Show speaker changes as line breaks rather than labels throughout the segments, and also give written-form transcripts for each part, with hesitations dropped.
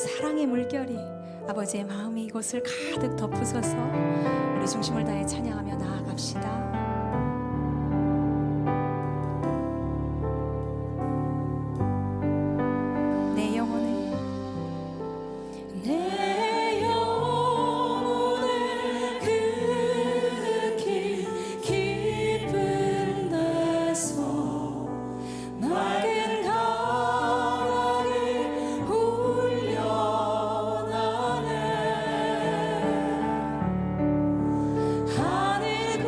사랑의 물결이 아버지의 마음이 이곳을 가득 덮으소서. 우리 중심을 다해 찬양하며 나아갑시다. 내 영혼을 그 깊은 데서 맑은 가락이 울려나네. 하늘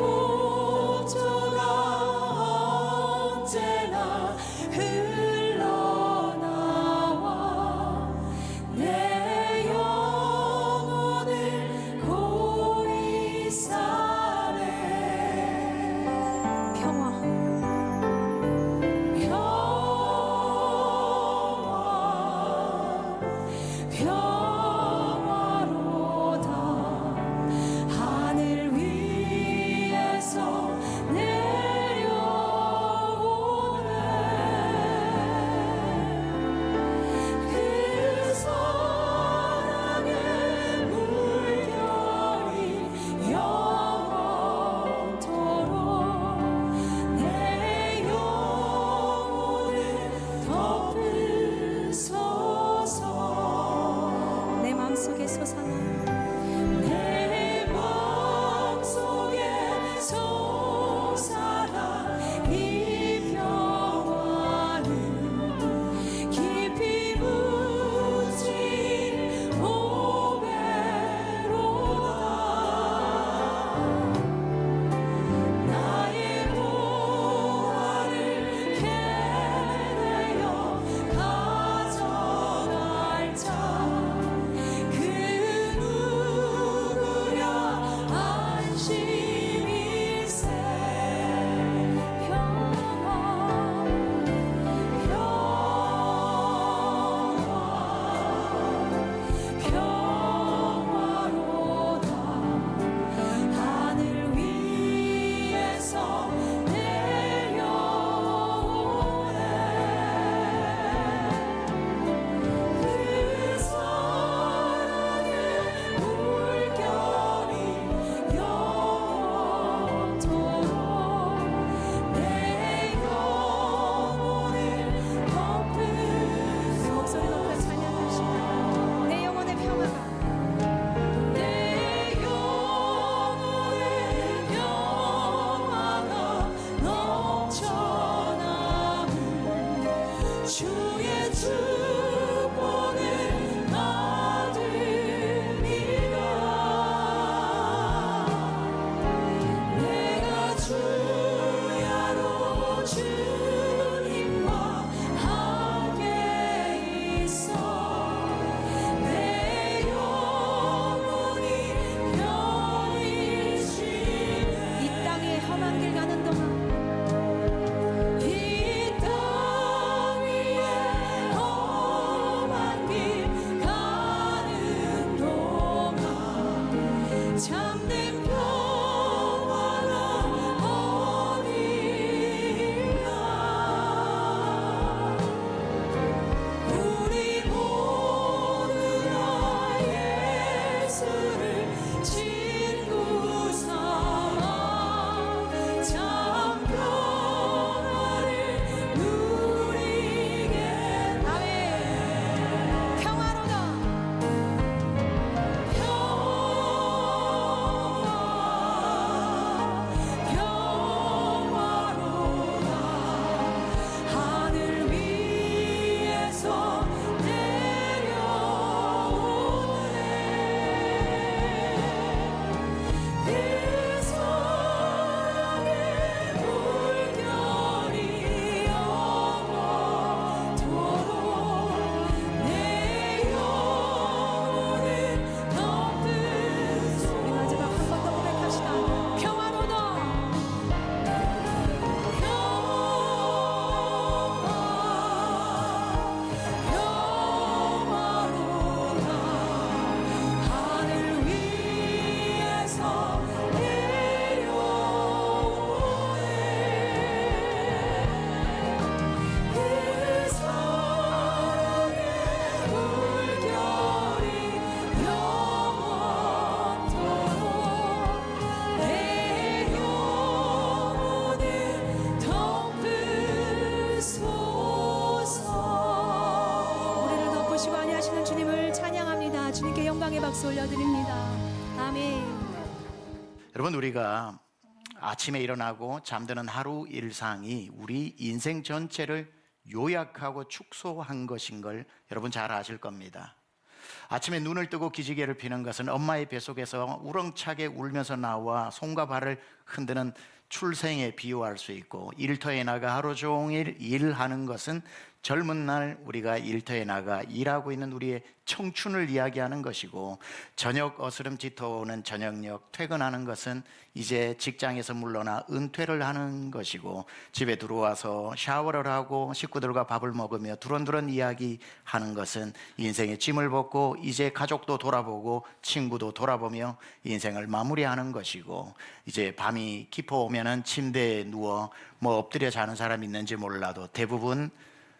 올려드립니다. 아멘.
여러분, 우리가 아침에 일어나고 잠드는 하루 일상이 우리 인생 전체를 요약하고 축소한 것인 걸 여러분 잘 아실 겁니다. 아침에 눈을 뜨고 기지개를 피는 것은 엄마의 뱃속에서 우렁차게 울면서 나와 손과 발을 흔드는 출생에 비유할 수 있고, 일터에 나가 하루 종일 일하는 것은 젊은 날 우리가 일터에 나가 일하고 있는 우리의 청춘을 이야기하는 것이고, 저녁 어스름 짙어오는 저녁녘 퇴근하는 것은 이제 직장에서 물러나 은퇴를 하는 것이고, 집에 들어와서 샤워를 하고 식구들과 밥을 먹으며 두런두런 이야기하는 것은 인생의 짐을 벗고 이제 가족도 돌아보고 친구도 돌아보며 인생을 마무리하는 것이고, 이제 밤이 깊어오면은 침대에 누워 엎드려 자는 사람이 있는지 몰라도 대부분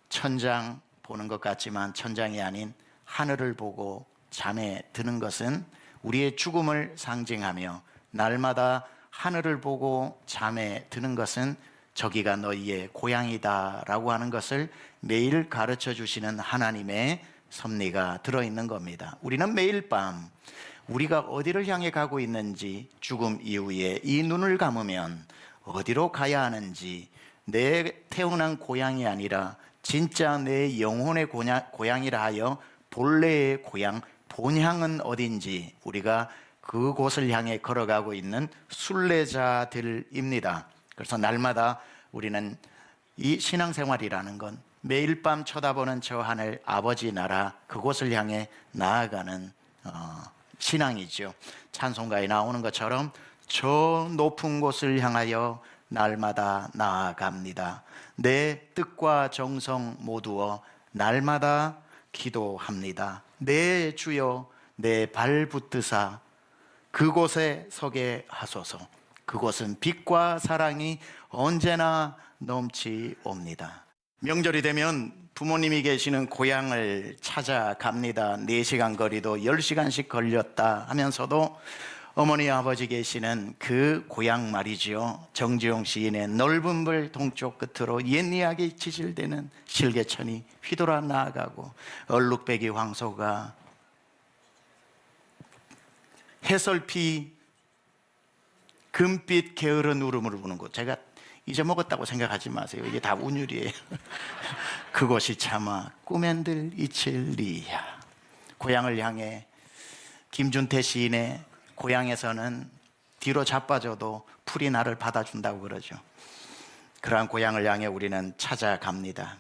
천장 보는 것 같지만 천장이 아닌 하늘을 보고 잠에 드는 것은 우리의 죽음을 상징하며, 날마다 하늘을 보고 잠에 드는 것은 저기가 너희의 고향이다 라고 하는 것을 매일 가르쳐 주시는 하나님의 섭리가 들어있는 겁니다. 우리는 매일 밤 우리가 어디를 향해 가고 있는지, 죽음 이후에 이 눈을 감으면 어디로 가야 하는지, 내 태어난 고향이 아니라 진짜 내 영혼의 고향이라 하여 본래의 고향, 본향은 어딘지 우리가 그곳을 향해 걸어가고 있는 순례자들입니다. 그래서 날마다 우리는 이 신앙생활이라는 건 매일 밤 쳐다보는 저 하늘 아버지 나라, 그곳을 향해 나아가는 신앙이죠. 찬송가에 나오는 것처럼 저 높은 곳을 향하여 날마다 나아갑니다. 내 뜻과 정성 모두어 날마다 기도합니다. 내 주여 내 발 붙드사 그곳에 서게 하소서. 그곳은 빛과 사랑이 언제나 넘치옵니다. 명절이 되면 부모님이 계시는 고향을 찾아갑니다. 4시간 거리도 10시간씩 걸렸다 하면서도 어머니 아버지 계시는 그 고향 말이죠. 정지용 시인의 넓은 물 동쪽 끝으로 옛 이야기 지질대는 실개천이 휘돌아 나아가고, 얼룩배기 황소가 해설피 금빛 게으른 울음을 부는 곳. 제가 잊어먹었다고 생각하지 마세요. 이게 다 운율이에요. 그곳이 차마 꿈엔들 이칠리야. 고향을 향해 김준태 시인의 고향에서는 뒤로 자빠져도 풀이 나를 받아준다고 그러죠. 그러한 고향을 향해 우리는 찾아갑니다.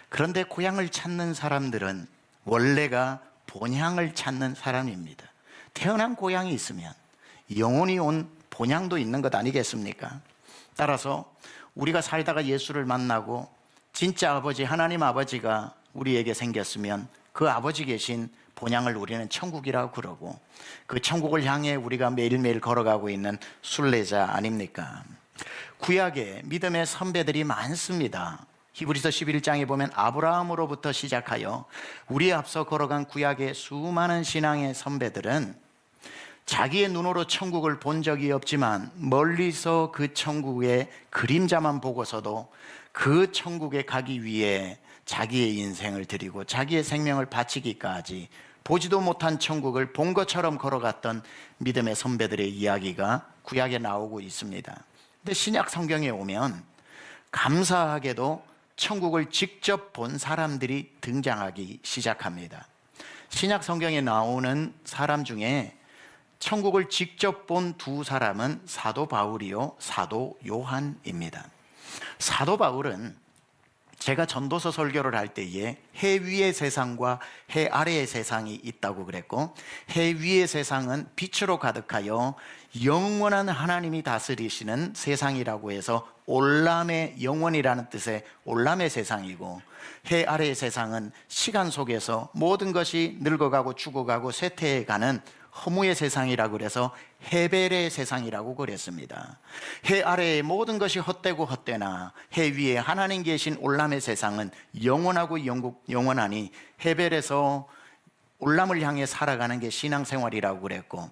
그런데 고향을 찾는 사람들은 원래가 본향을 찾는 사람입니다. 태어난 고향이 있으면 영혼이 온 본향도 있는 것 아니겠습니까? 따라서 우리가 살다가 예수를 만나고 진짜 아버지, 하나님 아버지가 우리에게 생겼으면 그 아버지 계신 본향을 우리는 천국이라고 그러고, 그 천국을 향해 우리가 매일매일 걸어가고 있는 순례자 아닙니까? 구약에 믿음의 선배들이 많습니다. 히브리서 11장에 보면 아브라함으로부터 시작하여 우리 앞서 걸어간 구약의 수많은 신앙의 선배들은 자기의 눈으로 천국을 본 적이 없지만 멀리서 그 천국의 그림자만 보고서도 그 천국에 가기 위해 자기의 인생을 드리고 자기의 생명을 바치기까지 보지도 못한 천국을 본 것처럼 걸어갔던 믿음의 선배들의 이야기가 구약에 나오고 있습니다. 근데 신약 성경에 오면 감사하게도 천국을 직접 본 사람들이 등장하기 시작합니다. 신약 성경에 나오는 사람 중에 천국을 직접 본 2사람은 사도 바울이요 사도 요한입니다. 사도 바울은 제가 전도서 설교를 할 때에 해 위의 세상과 해 아래의 세상이 있다고 그랬고, 해 위의 세상은 빛으로 가득하여 영원한 하나님이 다스리시는 세상이라고 해서 올람의 영원이라는 뜻의 올람의 세상이고, 해 아래의 세상은 시간 속에서 모든 것이 늙어가고 죽어가고 쇠퇴해가는 허무의 세상이라고 그래서 헤벨의 세상이라고 그랬습니다. 해 아래의 모든 것이 헛되고 헛되나 해 위에 하나님 계신 올람의 세상은 영원하고 영원하니 헤벨에서 올람을 향해 살아가는 게 신앙생활이라고 그랬고,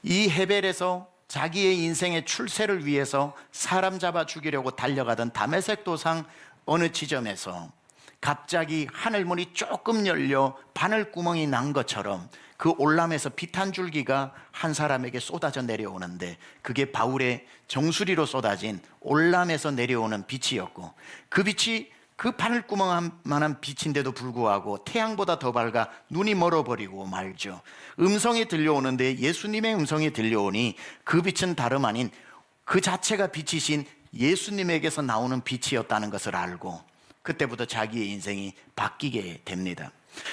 이 헤벨에서 자기의 인생의 출세를 위해서 사람 잡아 죽이려고 달려가던 다메섹 도상 어느 지점에서 갑자기 하늘문이 조금 열려 바늘구멍이 난 것처럼 그 올람에서 빛 한 줄기가 한 사람에게 쏟아져 내려오는데 그게 바울의 정수리로 쏟아진 올람에서 내려오는 빛이었고, 그 빛이 그 바늘구멍만한 빛인데도 불구하고 태양보다 더 밝아 눈이 멀어버리고 말죠. 음성이 들려오는데 예수님의 음성이 들려오니 그 빛은 다름 아닌 그 자체가 빛이신 예수님에게서 나오는 빛이었다는 것을 알고 그때부터 자기의 인생이 바뀌게 됩니다.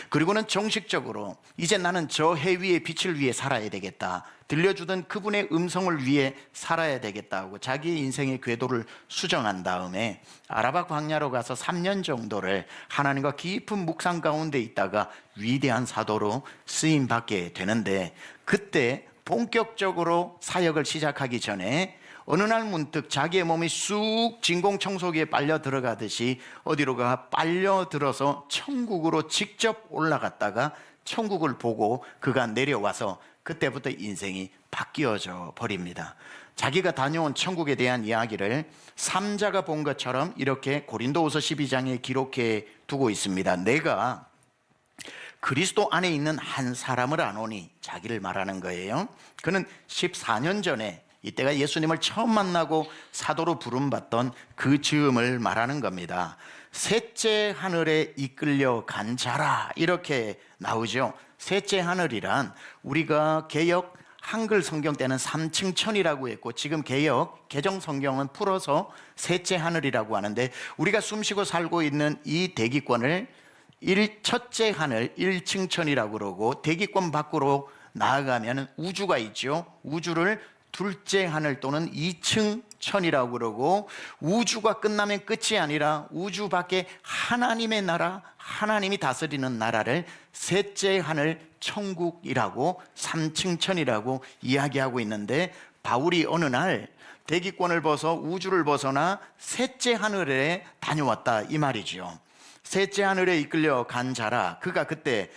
그리고는 정식적으로 이제 나는 저 해 위의 빛을 위해 살아야 되겠다, 들려주던 그분의 음성을 위해 살아야 되겠다고 자기의 인생의 궤도를 수정한 다음에 아라바 광야로 가서 3년 정도를 하나님과 깊은 묵상 가운데 있다가 위대한 사도로 쓰임받게 되는데, 그때 본격적으로 사역을 시작하기 전에 어느 날 문득 자기의 몸이 쑥 진공청소기에 빨려 들어가듯이 어디로가 빨려 들어서 천국으로 직접 올라갔다가 천국을 보고 그가 내려와서 그때부터 인생이 바뀌어져 버립니다. 자기가 다녀온 천국에 대한 이야기를 삼자가 본 것처럼 이렇게 고린도후서 12장에 기록해 두고 있습니다. 내가 그리스도 안에 있는 한 사람을 아노니, 자기를 말하는 거예요. 그는 14년 전에, 이때가 예수님을 처음 만나고 사도로 부름받던 그 즈음을 말하는 겁니다. 셋째 하늘에 이끌려 간 자라, 이렇게 나오죠. 셋째 하늘이란 우리가 개역 한글 성경 때는 3층 천이라고 했고, 지금 개역 개정 성경은 풀어서 셋째 하늘이라고 하는데, 우리가 숨쉬고 살고 있는 이 대기권을 첫째 하늘 1층 천이라고 그러고, 대기권 밖으로 나아가면 우주가 있죠. 우주를 둘째 하늘 또는 2층 천이라고 그러고, 우주가 끝나면 끝이 아니라 우주 밖에 하나님의 나라, 하나님이 다스리는 나라를 셋째 하늘 천국이라고, 3층 천이라고 이야기하고 있는데, 바울이 어느 날 대기권을 벗어 우주를 벗어나 셋째 하늘에 다녀왔다, 이 말이죠. 셋째 하늘에 이끌려 간 자라, 그가 그때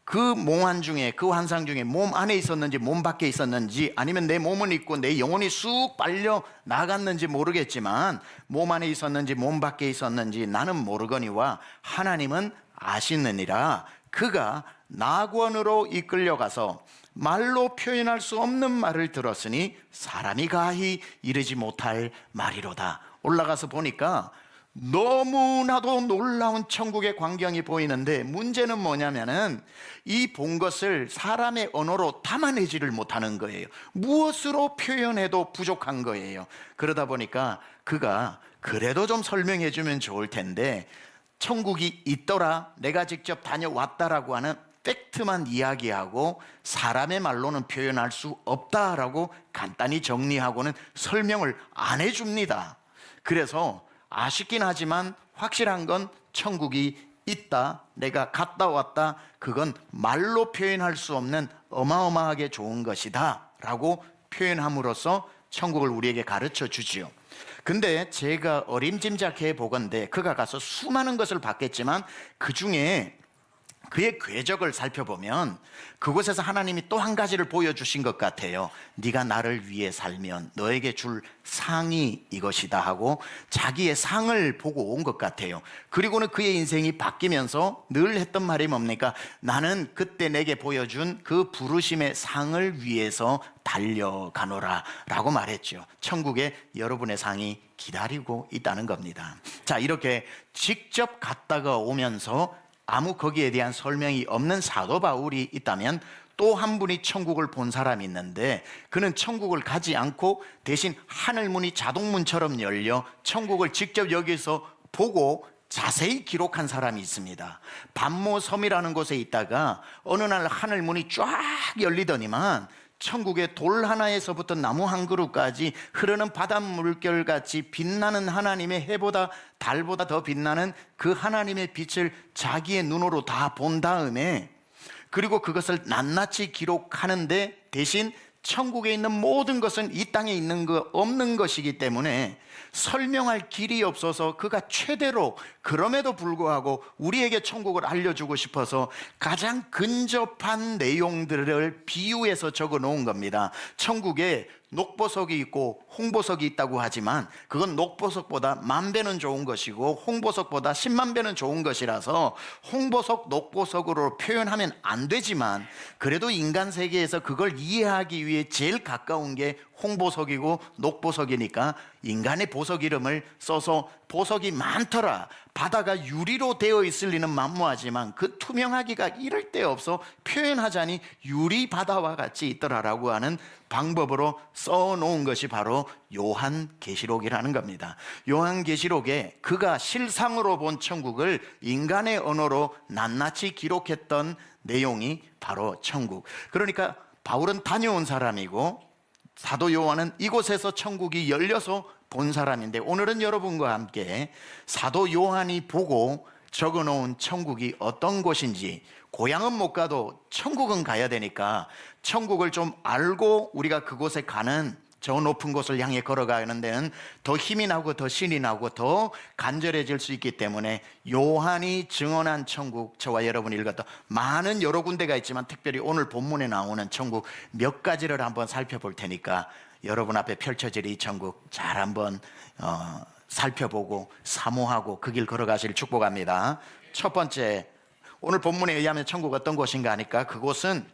그 몽환 중에, 그 환상 중에 몸 안에 있었는지 몸 밖에 있었는지, 아니면 내 몸은 있고 내 영혼이 쑥 빨려 나갔는지 모르겠지만 몸 안에 있었는지 몸 밖에 있었는지 나는 모르거니와 하나님은 아시느니라. 그가 낙원으로 이끌려가서 말로 표현할 수 없는 말을 들었으니 사람이 가히 이르지 못할 말이로다. 올라가서 보니까 너무나도 놀라운 천국의 광경이 보이는데, 문제는 뭐냐면은 이 본 것을 사람의 언어로 담아내지를 못하는 거예요. 무엇으로 표현해도 부족한 거예요. 그러다 보니까 그가 그래도 좀 설명해 주면 좋을 텐데, 천국이 있더라, 내가 직접 다녀왔다라고 하는 팩트만 이야기하고 사람의 말로는 표현할 수 없다라고 간단히 정리하고는 설명을 안 해줍니다. 그래서 아쉽긴 하지만 확실한 건 천국이 있다, 내가 갔다 왔다, 그건 말로 표현할 수 없는 어마어마하게 좋은 것이다 라고 표현함으로써 천국을 우리에게 가르쳐 주지요. 근데 제가 어림짐작해 보건대 그가 가서 수많은 것을 봤겠지만 그 중에 그의 궤적을 살펴보면 그곳에서 하나님이 또 한 가지를 보여주신 것 같아요. 네가 나를 위해 살면 너에게 줄 상이 이것이다 하고 자기의 상을 보고 온 것 같아요. 그리고는 그의 인생이 바뀌면서 늘 했던 말이 뭡니까? 나는 그때 내게 보여준 그 부르심의 상을 위해서 달려가노라 라고 말했죠. 천국에 여러분의 상이 기다리고 있다는 겁니다. 자, 이렇게 직접 갔다가 오면서 아무 거기에 대한 설명이 없는 사도 바울이 있다면 또 한 분이 천국을 본 사람이 있는데, 그는 천국을 가지 않고 대신 하늘문이 자동문처럼 열려 천국을 직접 여기서 보고 자세히 기록한 사람이 있습니다. 반모섬이라는 곳에 있다가 어느 날 하늘문이 쫙 열리더니만 천국의 돌 하나에서부터 나무 한 그루까지 흐르는 바닷물결같이 빛나는 하나님의 해보다 달보다 더 빛나는 그 하나님의 빛을 자기의 눈으로 다 본 다음에, 그리고 그것을 낱낱이 기록하는데 대신 천국에 있는 모든 것은 이 땅에 있는 거 없는 것이기 때문에 설명할 길이 없어서 그가 최대로 그럼에도 불구하고 우리에게 천국을 알려주고 싶어서 가장 근접한 내용들을 비유해서 적어 놓은 겁니다. 천국에 녹보석이 있고 홍보석이 있다고 하지만 그건 녹보석보다 10,000배는 좋은 것이고 홍보석보다 10만 배는 좋은 것이라서 홍보석, 녹보석으로 표현하면 안 되지만 그래도 인간 세계에서 그걸 이해하기 위해 제일 가까운 게 홍보석이고 녹보석이니까 인간의 보석 이름을 써서 보석이 많더라, 바다가 유리로 되어 있을 리는 만무하지만 그 투명하기가 이럴 데 없어 표현하자니 유리 바다와 같이 있더라라고 하는 방법으로 써놓은 것이 바로 요한계시록이라는 겁니다. 요한계시록에 그가 실상으로 본 천국을 인간의 언어로 낱낱이 기록했던 내용이 바로 천국. 그러니까 바울은 다녀온 사람이고 사도 요한은 이곳에서 천국이 열려서 본 사람인데, 오늘은 여러분과 함께 사도 요한이 보고 적어놓은 천국이 어떤 곳인지, 고향은 못 가도 천국은 가야 되니까 천국을 좀 알고 우리가 그곳에 가는, 저 높은 곳을 향해 걸어가는 데는 더 힘이 나고 더 신이 나고 더 간절해질 수 있기 때문에 요한이 증언한 천국, 저와 여러분이 읽었던 많은 여러 군데가 있지만 특별히 오늘 본문에 나오는 천국 몇 가지를 한번 살펴볼 테니까 여러분 앞에 펼쳐질 이 천국 잘 한번 살펴보고 사모하고 그 길 걸어가실 축복합니다. 첫 번째, 오늘 본문에 의하면 천국 어떤 곳인가 하니까 그곳은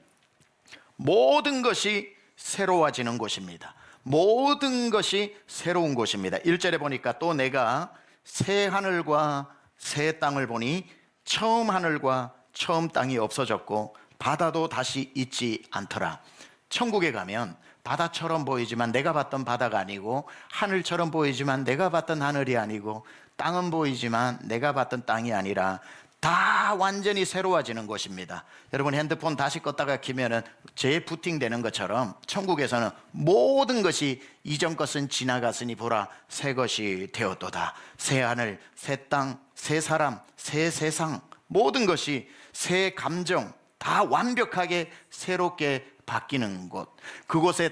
모든 것이 새로워지는 곳입니다. 모든 것이 새로운 곳입니다. 1절에 보니까 또 내가 새 하늘과 새 땅을 보니 처음 하늘과 처음 땅이 없어졌고 바다도 다시 있지 않더라. 천국에 가면 바다처럼 보이지만 내가 봤던 바다가 아니고, 하늘처럼 보이지만 내가 봤던 하늘이 아니고, 땅은 보이지만 내가 봤던 땅이 아니라 다 완전히 새로워지는 곳입니다. 여러분 핸드폰 다시 껐다가 켜면은 재부팅되는 것처럼 천국에서는 모든 것이 이전 것은 지나갔으니 보라 새 것이 되었도다. 새 하늘, 새 땅, 새 사람, 새 세상, 모든 것이 새 감정 다 완벽하게 새롭게 바뀌는 곳. 그곳에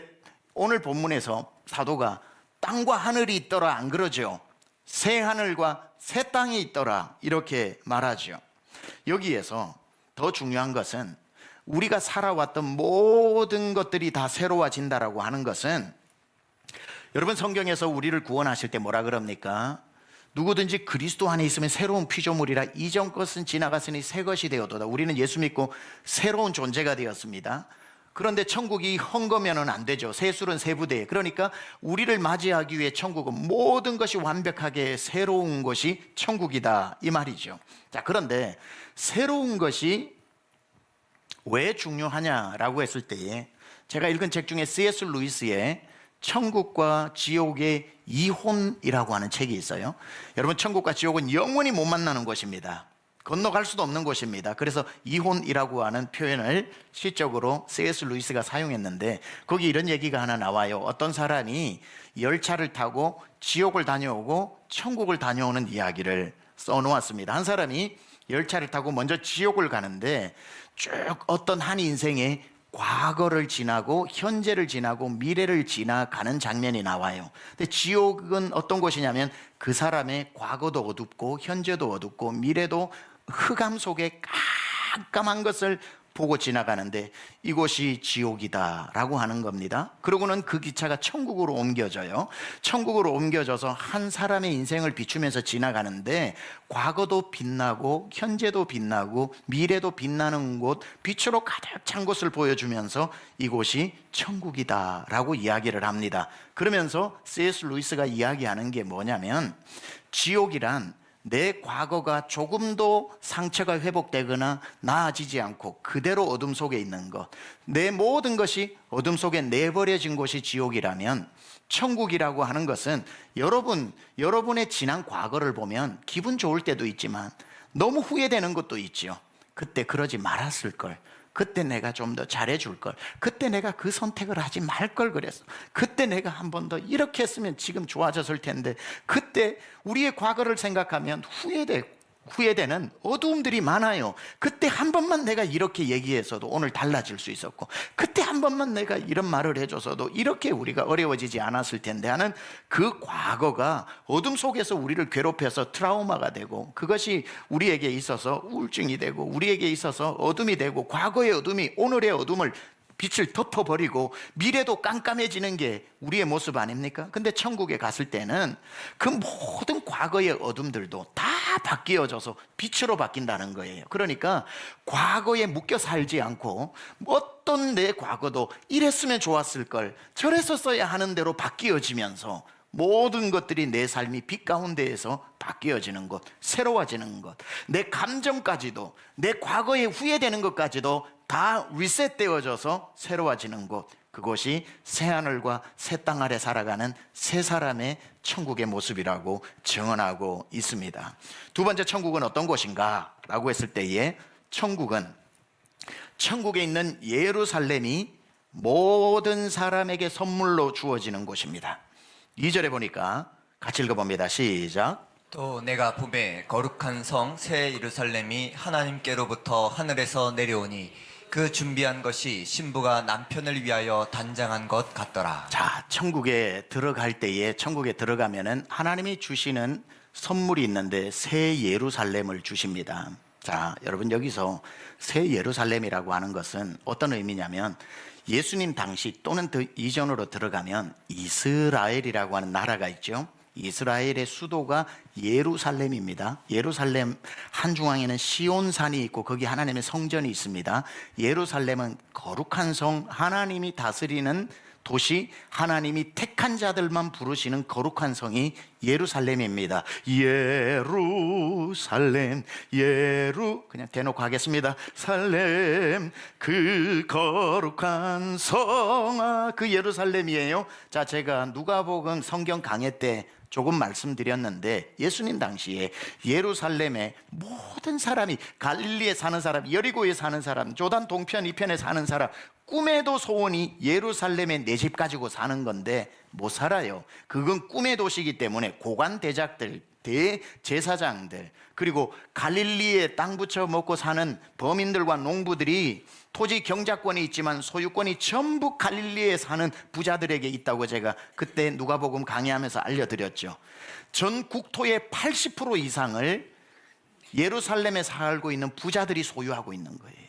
오늘 본문에서 사도가 땅과 하늘이 있더라 안 그러죠? 새 하늘과 새 땅이 있더라 이렇게 말하죠. 여기에서 더 중요한 것은 우리가 살아왔던 모든 것들이 다 새로워진다라고 하는 것은, 여러분 성경에서 우리를 구원하실 때 뭐라 그럽니까? 누구든지 그리스도 안에 있으면 새로운 피조물이라 이전 것은 지나갔으니 새 것이 되었도다. 우리는 예수 믿고 새로운 존재가 되었습니다. 그런데 천국이 헝거면은 안 되죠. 세술은 세부대. 그러니까 우리를 맞이하기 위해 천국은 모든 것이 완벽하게 새로운 것이 천국이다 이 말이죠. 자, 그런데 새로운 것이 왜 중요하냐라고 했을 때에 제가 읽은 책 중에 C.S. 루이스의 천국과 지옥의 이혼이라고 하는 책이 있어요. 여러분 천국과 지옥은 영원히 못 만나는 곳입니다. 건너갈 수도 없는 곳입니다. 그래서 이혼이라고 하는 표현을 시적으로 C.S. 루이스가 사용했는데 거기 이런 얘기가 하나 나와요. 어떤 사람이 열차를 타고 지옥을 다녀오고 천국을 다녀오는 이야기를 써놓았습니다. 한 사람이 열차를 타고 먼저 지옥을 가는데 쭉 어떤 한 인생의 과거를 지나고 현재를 지나고 미래를 지나가는 장면이 나와요. 근데 지옥은 어떤 곳이냐면 그 사람의 과거도 어둡고 현재도 어둡고 미래도 흑암 속에 깜깜한 것을 보고 지나가는데 이곳이 지옥이다라고 하는 겁니다. 그러고는 그 기차가 천국으로 옮겨져요. 천국으로 옮겨져서 한 사람의 인생을 비추면서 지나가는데 과거도 빛나고 현재도 빛나고 미래도 빛나는 곳, 빛으로 가득 찬 곳을 보여주면서 이곳이 천국이다라고 이야기를 합니다. 그러면서 C.S. 루이스가 이야기하는 게 뭐냐면, 지옥이란 내 과거가 조금도 상처가 회복되거나 나아지지 않고 그대로 어둠 속에 있는 것, 내 모든 것이 어둠 속에 내버려진 곳이 지옥이라면, 천국이라고 하는 것은 여러분의 지난 과거를 보면 기분 좋을 때도 있지만 너무 후회되는 것도 있죠. 그때 그러지 말았을 걸, 그때 내가 좀 더 잘해줄 걸, 그때 내가 그 선택을 하지 말 걸 그랬어, 그때 내가 한 번 더 이렇게 했으면 지금 좋아졌을 텐데, 그때 우리의 과거를 생각하면 후회되는 어두움들이 많아요. 그때 한 번만 내가 이렇게 얘기해서도 오늘 달라질 수 있었고, 그때 한 번만 내가 이런 말을 해줘서도 이렇게 우리가 어려워지지 않았을 텐데 하는 그 과거가 어둠 속에서 우리를 괴롭혀서 트라우마가 되고, 그것이 우리에게 있어서 우울증이 되고, 우리에게 있어서 어둠이 되고, 과거의 어둠이 오늘의 어둠을 빛을 덮어버리고 미래도 깜깜해지는 게 우리의 모습 아닙니까? 근데 천국에 갔을 때는 그 모든 과거의 어둠들도 다 바뀌어져서 빛으로 바뀐다는 거예요. 그러니까 과거에 묶여 살지 않고 어떤 내 과거도 이랬으면 좋았을 걸, 저랬었어야 하는 대로 바뀌어지면서 모든 것들이 내 삶이 빛 가운데에서 바뀌어지는 것, 새로워지는 것, 내 감정까지도, 내 과거에 후회되는 것까지도 다 리셋되어져서 새로워지는 것, 그것이 새하늘과 새 땅 아래 살아가는 새 사람의 천국의 모습이라고 증언하고 있습니다. 두 번째, 천국은 어떤 곳인가? 라고 했을 때에 천국은 천국에 있는 예루살렘이 모든 사람에게 선물로 주어지는 곳입니다. 2절에 보니까 같이 읽어봅니다. 시작.
또 내가 봄에 거룩한 성 새 예루살렘이 하나님께로부터 하늘에서 내려오니 그 준비한 것이 신부가 남편을 위하여 단장한 것 같더라.
자, 천국에 들어갈 때에, 천국에 들어가면은 하나님이 주시는 선물이 있는데 새 예루살렘을 주십니다. 자, 여러분, 여기서 새 예루살렘이라고 하는 것은 어떤 의미냐면, 예수님 당시 또는 더 이전으로 들어가면 이스라엘이라고 하는 나라가 있죠. 이스라엘의 수도가 예루살렘입니다. 예루살렘 한중앙에는 시온산이 있고 거기 하나님의 성전이 있습니다. 예루살렘은 거룩한 성, 하나님이 다스리는 도시, 하나님이 택한 자들만 부르시는 거룩한 성이 예루살렘입니다. 예루살렘, 그냥 대놓고 하겠습니다. 살렘, 그 거룩한 성, 그 예루살렘이에요. 자, 제가 누가복음 성경 강해 때 조금 말씀드렸는데, 예수님 당시에 예루살렘의 모든 사람이, 갈릴리에 사는 사람, 여리고에 사는 사람, 조단 동편 이편에 사는 사람, 꿈에도 소원이 예루살렘에 내 집 가지고 사는 건데 못 살아요. 그건 꿈의 도시이기 때문에 고관 대작들, 대제사장들, 그리고 갈릴리에 땅 붙여 먹고 사는 범인들과 농부들이 토지 경작권이 있지만 소유권이 전부 갈릴리에 사는 부자들에게 있다고 제가 그때 누가복음 강의하면서 알려드렸죠. 전 국토의 80% 이상을 예루살렘에 살고 있는 부자들이 소유하고 있는 거예요.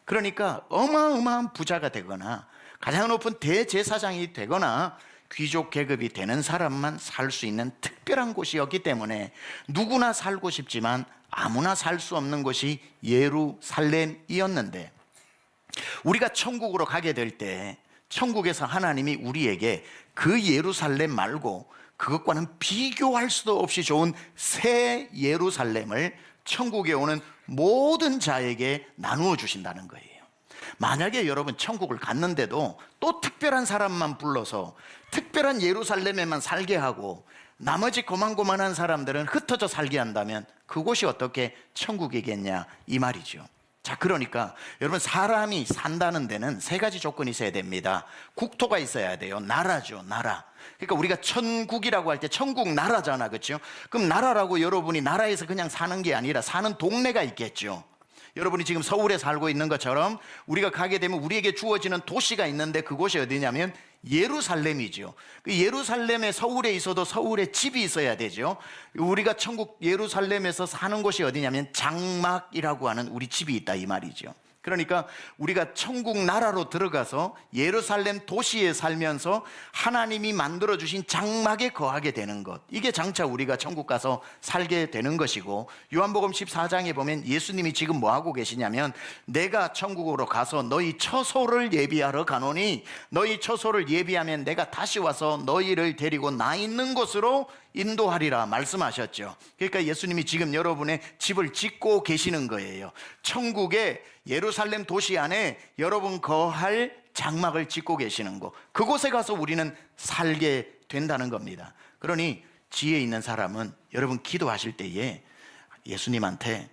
그러니까 어마어마한 부자가 되거나 가장 높은 대제사장이 되거나 귀족 계급이 되는 사람만 살 수 있는 특별한 곳이었기 때문에 누구나 살고 싶지만 아무나 살 수 없는 곳이 예루살렘이었는데, 우리가 천국으로 가게 될 때 천국에서 하나님이 우리에게 그 예루살렘 말고 그것과는 비교할 수도 없이 좋은 새 예루살렘을 천국에 오는 모든 자에게 나누어 주신다는 거예요. 만약에 여러분 천국을 갔는데도 또 특별한 사람만 불러서 특별한 예루살렘에만 살게 하고 나머지 고만고만한 사람들은 흩어져 살게 한다면 그곳이 어떻게 천국이겠냐, 이 말이죠. 자, 그러니까 여러분, 사람이 산다는 데는 세 가지 조건이 있어야 됩니다. 국토가 있어야 돼요. 나라죠, 나라. 그러니까 우리가 천국이라고 할 때 천국 나라잖아, 그렇죠? 그럼 나라라고 여러분이 나라에서 그냥 사는 게 아니라 사는 동네가 있겠죠. 여러분이 지금 서울에 살고 있는 것처럼 우리가 가게 되면 우리에게 주어지는 도시가 있는데 그곳이 어디냐면 예루살렘이죠. 그 예루살렘에, 서울에 있어도 서울에 집이 있어야 되죠. 우리가 천국 예루살렘에서 사는 곳이 어디냐면 장막이라고 하는 우리 집이 있다, 이 말이죠. 그러니까 우리가 천국 나라로 들어가서 예루살렘 도시에 살면서 하나님이 만들어주신 장막에 거하게 되는 것, 이게 장차 우리가 천국 가서 살게 되는 것이고, 요한복음 14장에 보면 예수님이 지금 뭐하고 계시냐면, 내가 천국으로 가서 너희 처소를 예비하러 가노니 너희 처소를 예비하면 내가 다시 와서 너희를 데리고 나 있는 곳으로 인도하리라 말씀하셨죠. 그러니까 예수님이 지금 여러분의 집을 짓고 계시는 거예요. 천국의 예루살렘 도시 안에 여러분 거할 장막을 짓고 계시는 거, 그곳에 가서 우리는 살게 된다는 겁니다. 그러니 지혜 있는 사람은 여러분 기도하실 때에 예수님한테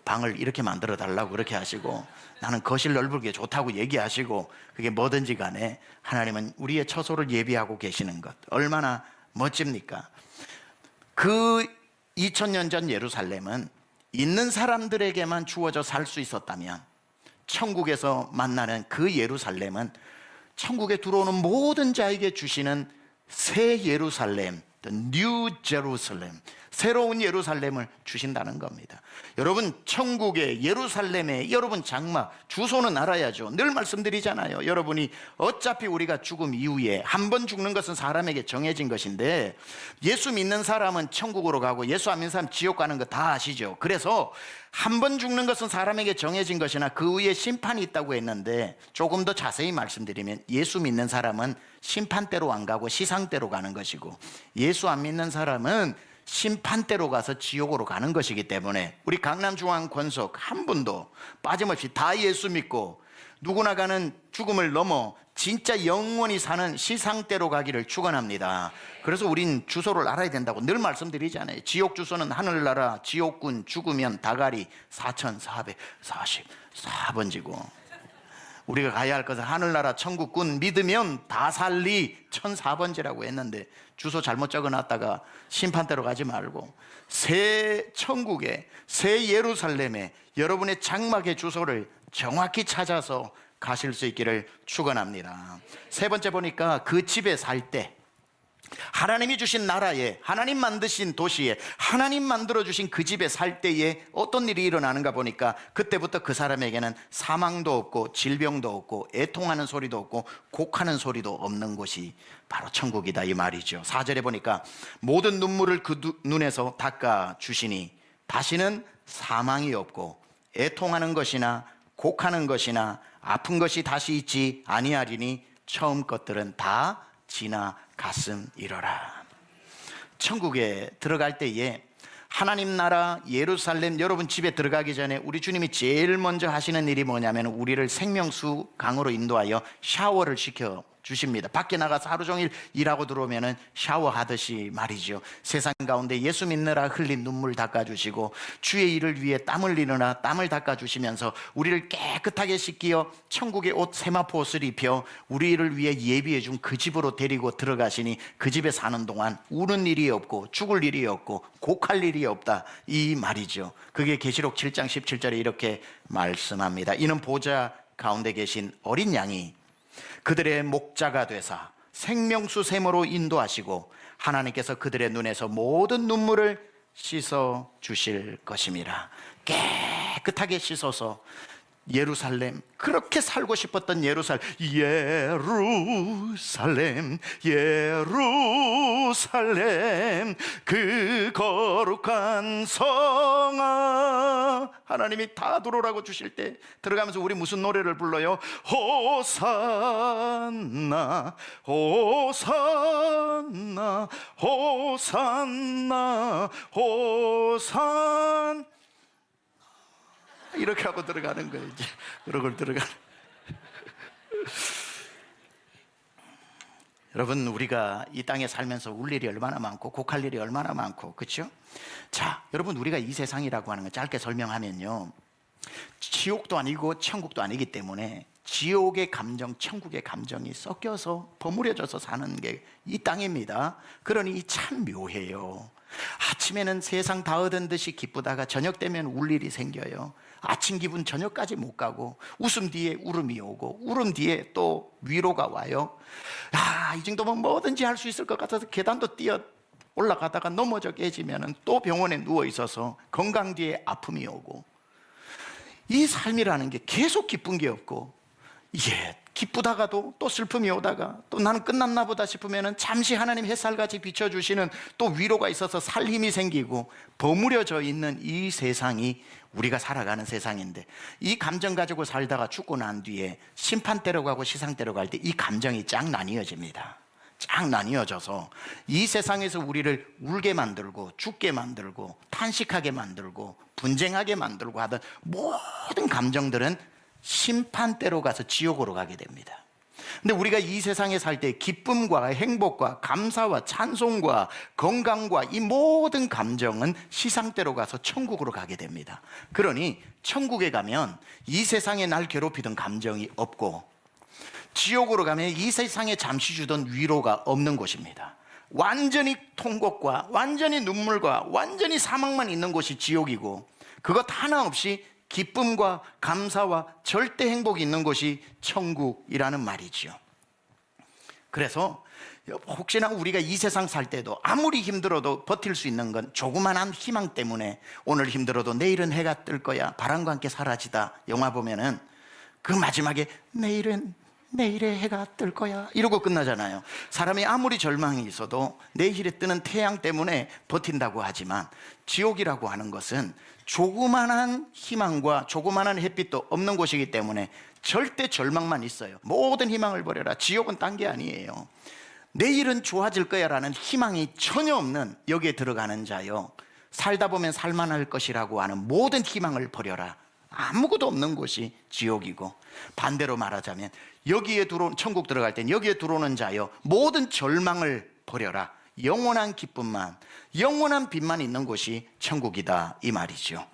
방을 이렇게 만들어 달라고 그렇게 하시고, 나는 거실 넓게 좋다고 얘기하시고, 그게 뭐든지 간에 하나님은 우리의 처소를 예비하고 계시는 것, 얼마나 멋집니까? 그 2000년 전 예루살렘은 있는 사람들에게만 주어져 살 수 있었다면, 천국에서 만나는 그 예루살렘은 천국에 들어오는 모든 자에게 주시는 새 예루살렘, The New Jerusalem, 새로운 예루살렘을 주신다는 겁니다. 여러분, 천국의 예루살렘의 여러분 장막 주소는 알아야죠. 늘 말씀드리잖아요. 여러분이 어차피 우리가 죽음 이후에 한 번 죽는 것은 사람에게 정해진 것인데, 예수 믿는 사람은 천국으로 가고 예수 안 믿는 사람 지옥 가는 거 다 아시죠. 그래서 한 번 죽는 것은 사람에게 정해진 것이나 그 위에 심판이 있다고 했는데, 조금 더 자세히 말씀드리면 예수 믿는 사람은 심판대로 안 가고 시상대로 가는 것이고, 예수 안 믿는 사람은 심판대로 가서 지옥으로 가는 것이기 때문에, 우리 강남중앙권속 한 분도 빠짐없이 다 예수 믿고 누구나 가는 죽음을 넘어 진짜 영원히 사는 시상대로 가기를 축원합니다. 그래서 우린 주소를 알아야 된다고 늘 말씀드리잖아요. 지옥 주소는 하늘나라 지옥군 죽으면 다가리 4444번지고, 우리가 가야 할 것은 하늘나라 천국군 믿으면 다살리 1004번지라고 했는데, 주소 잘못 적어놨다가 심판대로 가지 말고 새 천국에, 새 예루살렘에 여러분의 장막의 주소를 정확히 찾아서 가실 수 있기를 축원합니다. 세 번째 보니까 그 집에 살 때, 하나님이 주신 나라에, 하나님 만드신 도시에, 하나님 만들어주신 그 집에 살 때에 어떤 일이 일어나는가 보니까, 그때부터 그 사람에게는 사망도 없고 질병도 없고 애통하는 소리도 없고 곡하는 소리도 없는 곳이 바로 천국이다, 이 말이죠. 4절에 보니까 모든 눈물을 그 눈에서 닦아 주시니 다시는 사망이 없고 애통하는 것이나 곡하는 것이나 아픈 것이 다시 있지 아니하리니 처음 것들은 다 지나갔음이로라. 천국에 들어갈 때에 하나님 나라 예루살렘, 여러분 집에 들어가기 전에 우리 주님이 제일 먼저 하시는 일이 뭐냐면, 우리를 생명수 강으로 인도하여 샤워를 시켜 주십니다. 밖에 나가서 하루 종일 일하고 들어오면 샤워하듯이 말이죠. 세상 가운데 예수 믿느라 흘린 눈물 닦아주시고, 주의 일을 위해 땀 흘리느라 땀을 닦아주시면서 우리를 깨끗하게 씻기어 천국의 옷, 세마포 옷을 입혀 우리를 위해 예비해 준 그 집으로 데리고 들어가시니, 그 집에 사는 동안 우는 일이 없고 죽을 일이 없고 곡할 일이 없다, 이 말이죠. 그게 계시록 7장 17절에 이렇게 말씀합니다. 이는 보좌 가운데 계신 어린 양이 그들의 목자가 되사 생명수 샘으로 인도하시고, 하나님께서 그들의 눈에서 모든 눈물을 씻어 주실 것임이라. 깨끗하게 씻어서 예루살렘, 그렇게 살고 싶었던 예루살렘, 예루살렘, 예루살렘, 그 거룩한 성아, 하나님이 다 들어오라고 주실 때 들어가면서 우리 무슨 노래를 불러요? 호산나, 호산나, 호산나, 호산, 이렇게 하고 들어가는 거예요. 이제 그러고 들어가는. 여러분, 우리가 이 땅에 살면서 울 일이 얼마나 많고 곡할 일이 얼마나 많고, 그렇죠? 자, 여러분, 우리가 이 세상이라고 하는 거 짧게 설명하면요, 지옥도 아니고 천국도 아니기 때문에 지옥의 감정, 천국의 감정이 섞여서 버무려져서 사는 게 이 땅입니다. 그러니 참 묘해요. 아침에는 세상 다 얻은 듯이 기쁘다가 저녁 되면 울 일이 생겨요. 아침 기분 저녁까지 못 가고, 웃음 뒤에 울음이 오고, 울음 뒤에 또 위로가 와요. 이 정도면 뭐든지 할 수 있을 것 같아서 계단도 뛰어 올라가다가 넘어져 깨지면 또 병원에 누워 있어서 건강 뒤에 아픔이 오고, 이 삶이라는 게 계속 기쁜 게 없고, 기쁘다가도 또 슬픔이 오다가, 또 나는 끝났나 보다 싶으면 잠시 하나님 햇살같이 비춰주시는 또 위로가 있어서 살 힘이 생기고, 버무려져 있는 이 세상이 우리가 살아가는 세상인데, 이 감정 가지고 살다가 죽고 난 뒤에 심판대로 가고 시상대로 갈 때 이 감정이 쫙 나뉘어집니다. 쫙 나뉘어져서 이 세상에서 우리를 울게 만들고 죽게 만들고 탄식하게 만들고 분쟁하게 만들고 하던 모든 감정들은 심판대로 가서 지옥으로 가게 됩니다. 근데 우리가 이 세상에 살 때 기쁨과 행복과 감사와 찬송과 건강과 이 모든 감정은 시상대로 가서 천국으로 가게 됩니다. 그러니 천국에 가면 이 세상에 날 괴롭히던 감정이 없고, 지옥으로 가면 이 세상에 잠시 주던 위로가 없는 곳입니다. 완전히 통곡과 완전히 눈물과 완전히 사망만 있는 곳이 지옥이고, 그것 하나 없이 기쁨과 감사와 절대 행복이 있는 곳이 천국이라는 말이죠. 그래서 혹시나 우리가 이 세상 살 때도 아무리 힘들어도 버틸 수 있는 건 조그만한 희망 때문에 오늘 힘들어도 내일은 해가 뜰 거야, 바람과 함께 사라지다 영화 보면은 그 마지막에 내일에 해가 뜰 거야 이러고 끝나잖아요. 사람이 아무리 절망이 있어도 내일에 뜨는 태양 때문에 버틴다고 하지만 지옥이라고 하는 것은 조그만한 희망과 조그만한 햇빛도 없는 곳이기 때문에 절대 절망만 있어요. 모든 희망을 버려라. 지옥은 딴 게 아니에요. 내일은 좋아질 거야 라는 희망이 전혀 없는 여기에 들어가는 자요, 살다 보면 살만할 것이라고 하는 모든 희망을 버려라. 아무것도 없는 곳이 지옥이고, 반대로 말하자면 여기에 들어온, 천국 들어갈 땐 여기에 들어오는 자요, 모든 절망을 버려라. 영원한 기쁨만, 영원한 빛만 있는 곳이 천국이다 이 말이죠.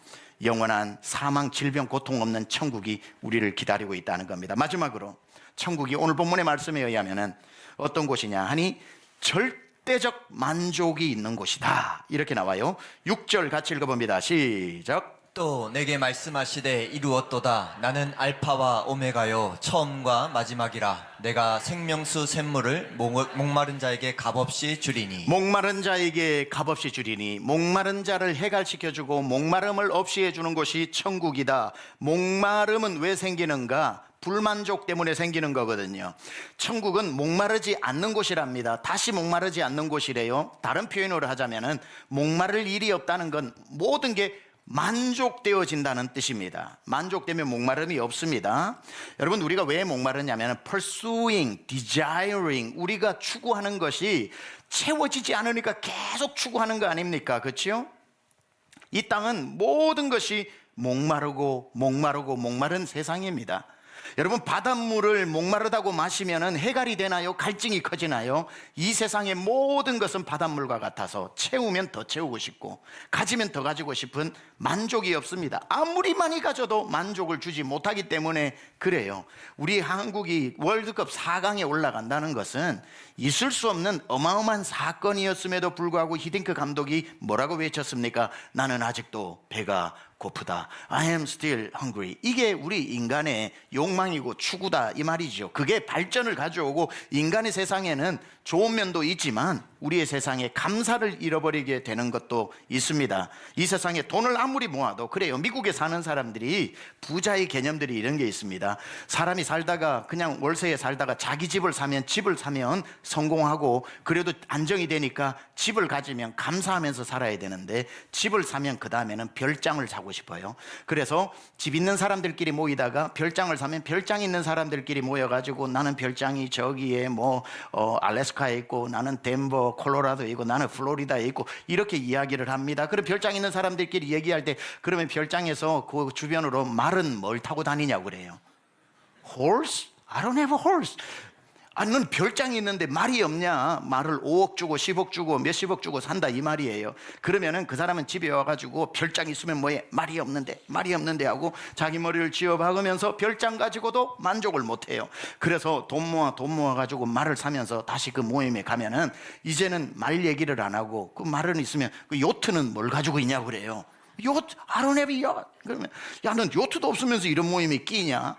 영원한 사망, 질병, 고통 없는 천국이 우리를 기다리고 있다는 겁니다. 마지막으로 천국이 오늘 본문의 말씀에 의하면 어떤 곳이냐 하니 절대적 만족이 있는 곳이다 이렇게 나와요. 6절 같이 읽어봅니다. 시작.
또 내게 말씀하시되 이루었도다. 나는 알파와 오메가요 처음과 마지막이라. 내가 생명수 샘물을 목마른 자에게 값없이 주리니.
목마른 자에게 값없이 주리니, 목마른 자를 해갈시켜주고 목마름을 없이 해주는 곳이 천국이다. 목마름은 왜 생기는가? 불만족 때문에 생기는 거거든요. 천국은 목마르지 않는 곳이랍니다. 다시 목마르지 않는 곳이래요. 다른 표현으로 하자면은 목마를 일이 없다는 건 모든 게 만족되어진다는 뜻입니다. 만족되면 목마름이 없습니다. 여러분, 우리가 왜 목마르냐면 pursuing, desiring, 우리가 추구하는 것이 채워지지 않으니까 계속 추구하는 거 아닙니까? 그렇죠? 이 땅은 모든 것이 목마르고 목마르고 목마른 세상입니다. 여러분, 바닷물을 목마르다고 마시면 해갈이 되나요? 갈증이 커지나요? 이 세상의 모든 것은 바닷물과 같아서 채우면 더 채우고 싶고 가지면 더 가지고 싶은 만족이 없습니다. 아무리 많이 가져도 만족을 주지 못하기 때문에 그래요. 우리 한국이 월드컵 4강에 올라간다는 것은 있을 수 없는 어마어마한 사건이었음에도 불구하고 히딩크 감독이 뭐라고 외쳤습니까? 나는 아직도 배가 고프다. I am still hungry. 이게 우리 인간의 욕망이고 추구다 이 말이죠. 그게 발전을 가져오고 인간의 세상에는 좋은 면도 있지만 우리의 세상에 감사를 잃어버리게 되는 것도 있습니다. 이 세상에 돈을 아무리 모아도 그래요. 미국에 사는 사람들이 부자의 개념들이 이런 게 있습니다. 사람이 살다가 그냥 월세에 살다가 자기 집을 사면 성공하고 그래도 안정이 되니까 집을 가지면 감사하면서 살아야 되는데 집을 사면 그 다음에는 별장을 사고 싶어요. 그래서 집 있는 사람들끼리 모이다가 별장을 사면 별장 있는 사람들끼리 모여가지고 나는 별장이 저기에 알래스카에 있고 나는 덴버 콜로라도에 있고 나는 플로리다에 있고 이렇게 이야기를 합니다. 그럼 별장 있는 사람들끼리 얘기할 때 그러면 별장에서 그 주변으로 말은 뭘 타고 다니냐고 그래요. Horse? I don't have a horse. 넌 별장이 있는데 말이 없냐? 말을 5억 주고 10억 주고 몇십억 주고 산다 이 말이에요. 그러면은 그 사람은 집에 와가지고 별장 있으면 뭐해? 말이 없는데 하고 자기 머리를 쥐어박으면서 별장 가지고도 만족을 못해요. 그래서 돈 모아가지고 말을 사면서 다시 그 모임에 가면은 이제는 말 얘기를 안 하고 그 말은 있으면 그 요트는 뭘 가지고 있냐고 그래요. 요트, I don't have a yacht. 그러면 야, 넌 요트도 없으면서 이런 모임에 끼냐?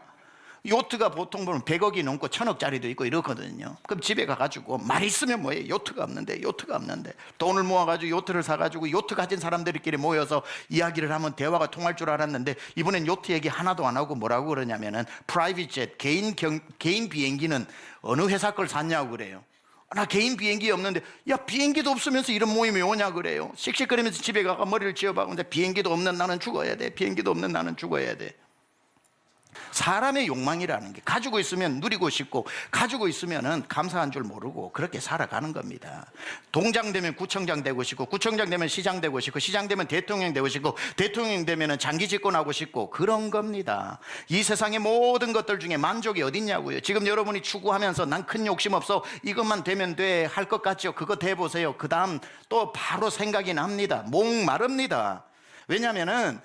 요트가 보통 보면 100억이 넘고 1000억짜리도 있고 이렇거든요. 그럼 집에 가가지고 말 있으면 뭐해? 요트가 없는데 돈을 모아가지고 요트를 사가지고 요트 가진 사람들끼리 모여서 이야기를 하면 대화가 통할 줄 알았는데 이번엔 요트 얘기 하나도 안 하고 뭐라고 그러냐면은 프라이빗 젯, 개인 비행기는 어느 회사 걸 샀냐고 그래요. 나 개인 비행기 없는데 야 비행기도 없으면서 이런 모임이 오냐 그래요. 씩씩거리면서 집에 가가 머리를 쥐어박는데 비행기도 없는 나는 죽어야 돼. 비행기도 없는 나는 죽어야 돼. 사람의 욕망이라는 게 가지고 있으면 누리고 싶고 가지고 있으면 감사한 줄 모르고 그렇게 살아가는 겁니다. 동장 되면 구청장 되고 싶고 구청장 되면 시장 되고 싶고 시장 되면 대통령 되고 싶고 대통령 되면 장기 집권하고 싶고 그런 겁니다. 이 세상의 모든 것들 중에 만족이 어딨냐고요. 지금 여러분이 추구하면서 난 큰 욕심 없어 이것만 되면 돼 할 것 같죠. 그거 돼보세요. 그 다음 또 바로 생각이 납니다. 목마릅니다. 왜냐하면은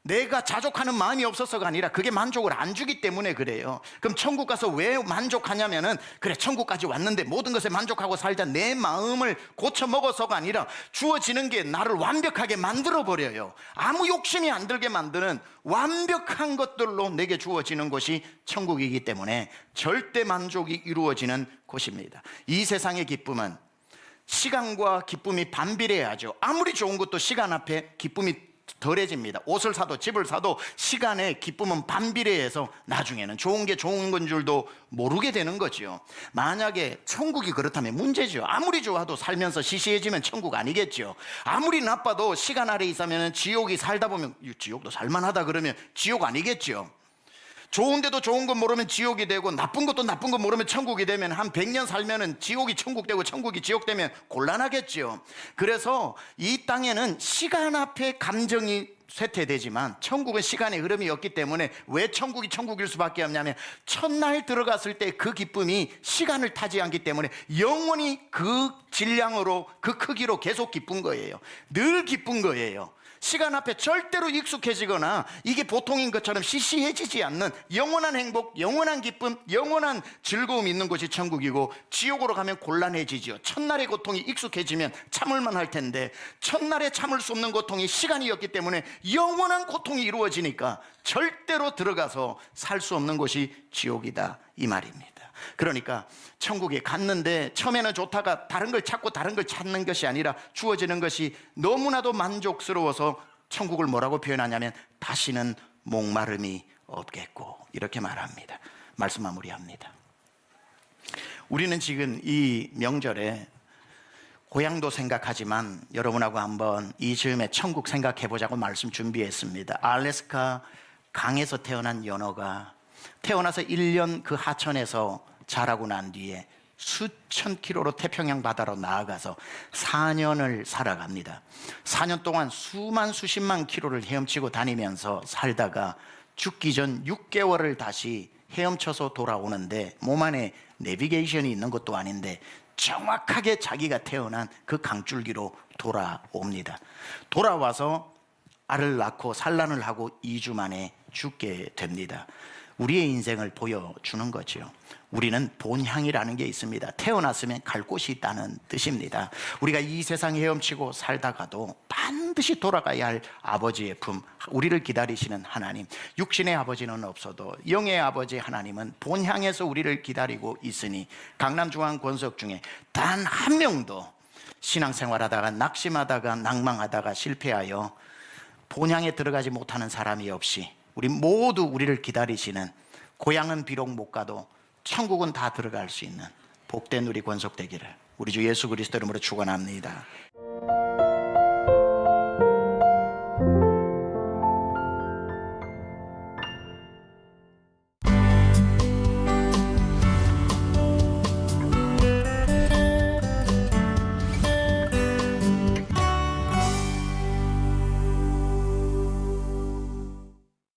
내가 자족하는 마음이 없어서가 아니라 그게 만족을 안 주기 때문에 그래요. 그럼 천국 가서 왜 만족하냐면은, 그래 천국까지 왔는데 모든 것에 만족하고 살자, 내 마음을 고쳐 먹어서가 아니라 주어지는 게 나를 완벽하게 만들어 버려요. 아무 욕심이 안 들게 만드는 완벽한 것들로 내게 주어지는 것이 천국이기 때문에 절대 만족이 이루어지는 곳입니다. 이 세상의 기쁨은 시간과 기쁨이 반비례하죠. 아무리 좋은 것도 시간 앞에 기쁨이 덜해집니다. 옷을 사도 집을 사도 시간의 기쁨은 반비례해서 나중에는 좋은 게 좋은 건 줄도 모르게 되는 거죠. 만약에 천국이 그렇다면 문제죠. 아무리 좋아도 살면서 시시해지면 천국 아니겠죠. 아무리 나빠도 시간 아래 있으면 지옥이 살다 보면 지옥도 살만하다 그러면 지옥 아니겠죠. 좋은데도 좋은 건 모르면 지옥이 되고 나쁜 것도 나쁜 건 모르면 천국이 되면 한 100년 살면은 지옥이 천국 되고 천국이 지옥 되면 곤란하겠죠. 그래서 이 땅에는 시간 앞에 감정이 쇠퇴되지만 천국은 시간의 흐름이 없기 때문에 왜 천국이 천국일 수밖에 없냐면 첫날 들어갔을 때 그 기쁨이 시간을 타지 않기 때문에 영원히 그 질량으로 그 크기로 계속 기쁜 거예요. 늘 기쁜 거예요. 시간 앞에 절대로 익숙해지거나 이게 보통인 것처럼 시시해지지 않는 영원한 행복, 영원한 기쁨, 영원한 즐거움이 있는 곳이 천국이고, 지옥으로 가면 곤란해지죠. 첫날의 고통이 익숙해지면 참을만 할 텐데 첫날에 참을 수 없는 고통이 시간이었기 때문에 영원한 고통이 이루어지니까 절대로 들어가서 살 수 없는 곳이 지옥이다 이 말입니다. 그러니까 천국에 갔는데 처음에는 좋다가 다른 걸 찾고 다른 걸 찾는 것이 아니라 주어지는 것이 너무나도 만족스러워서 천국을 뭐라고 표현하냐면 다시는 목마름이 없겠고, 이렇게 말합니다. 말씀 마무리합니다. 우리는 지금 이 명절에 고향도 생각하지만 여러분하고 한번 이 즈음에 천국 생각해 보자고 말씀 준비했습니다. 알래스카 강에서 태어난 연어가 태어나서 1년 그 하천에서 자라고 난 뒤에 수천 킬로로 태평양 바다로 나아가서 4년을 살아갑니다. 4년 동안 수십만 킬로를 헤엄치고 다니면서 살다가 죽기 전 6개월을 다시 헤엄쳐서 돌아오는데 몸 안에 내비게이션이 있는 것도 아닌데 정확하게 자기가 태어난 그 강줄기로 돌아옵니다. 돌아와서 알을 낳고 산란을 하고 2주 만에 죽게 됩니다. 우리의 인생을 보여주는 거죠. 우리는 본향이라는 게 있습니다. 태어났으면 갈 곳이 있다는 뜻입니다. 우리가 이 세상에 헤엄치고 살다가도 반드시 돌아가야 할 아버지의 품, 우리를 기다리시는 하나님, 육신의 아버지는 없어도 영의 아버지 하나님은 본향에서 우리를 기다리고 있으니 강남중앙 권석 중에 단 한 명도 신앙생활하다가 낙심하다가 낭망하다가 실패하여 본향에 들어가지 못하는 사람이 없이 우리 모두 우리를 기다리시는, 고향은 비록 못 가도 천국은 다 들어갈 수 있는 복된 우리 권속되기를 우리 주 예수 그리스도 이름으로 축원합니다.